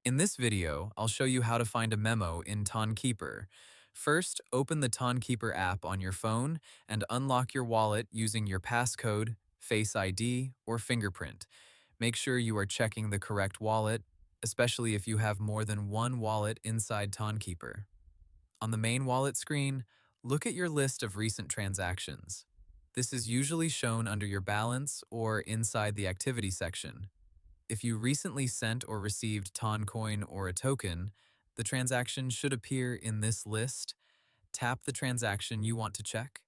In this video, I'll show you how to find a memo in Tonkeeper. First, open the Tonkeeper app on your phone and unlock your wallet using your passcode, Face ID, or fingerprint. Make sure you are checking the correct wallet, especially if you have more than one wallet inside Tonkeeper. On the main wallet screen, look at your list of recent transactions. This is usually shown under your balance or inside the activity section. If you recently sent or received Toncoin or a token, the transaction should appear in this list. Tap the transaction you want to check.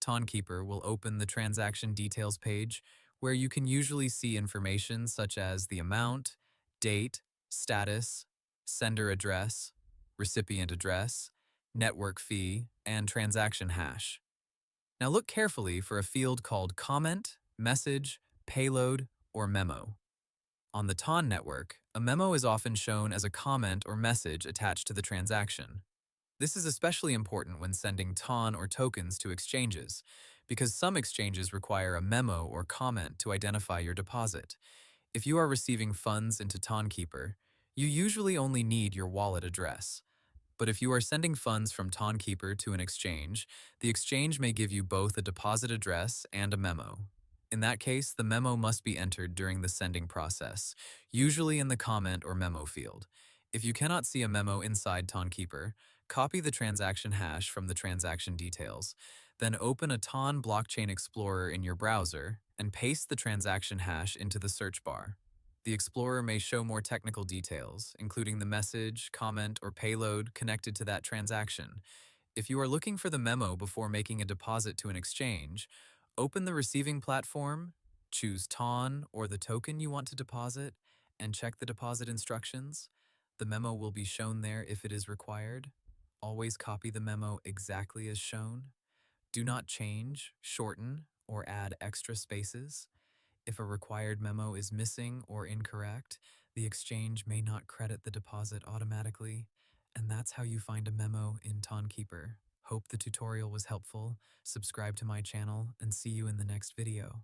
Tonkeeper will open the transaction details page where you can usually see information such as the amount, date, status, sender address, recipient address, network fee, and transaction hash. Now look carefully for a field called comment, message, payload, or memo. On the Ton network, a memo is often shown as a comment or message attached to the transaction. This is especially important when sending Ton or tokens to exchanges, because some exchanges require a memo or comment to identify your deposit. If you are receiving funds into Tonkeeper, you usually only need your wallet address. But if you are sending funds from Tonkeeper to an exchange, the exchange may give you both a deposit address and a memo. In that case, the memo must be entered during the sending process, usually in the comment or memo field. If you cannot see a memo inside Tonkeeper, copy the transaction hash from the transaction details. Then open a Ton Blockchain Explorer in your browser and paste the transaction hash into the search bar. The Explorer may show more technical details, including the message, comment, or payload connected to that transaction. If you are looking for the memo before making a deposit to an exchange, open the receiving platform, choose Ton or the token you want to deposit, and check the deposit instructions. The memo will be shown there if it is required. Always copy the memo exactly as shown. Do not change, shorten, or add extra spaces. If a required memo is missing or incorrect, the exchange may not credit the deposit automatically. And that's how you find a memo in Tonkeeper. Hope the tutorial was helpful. Subscribe to my channel and see you in the next video.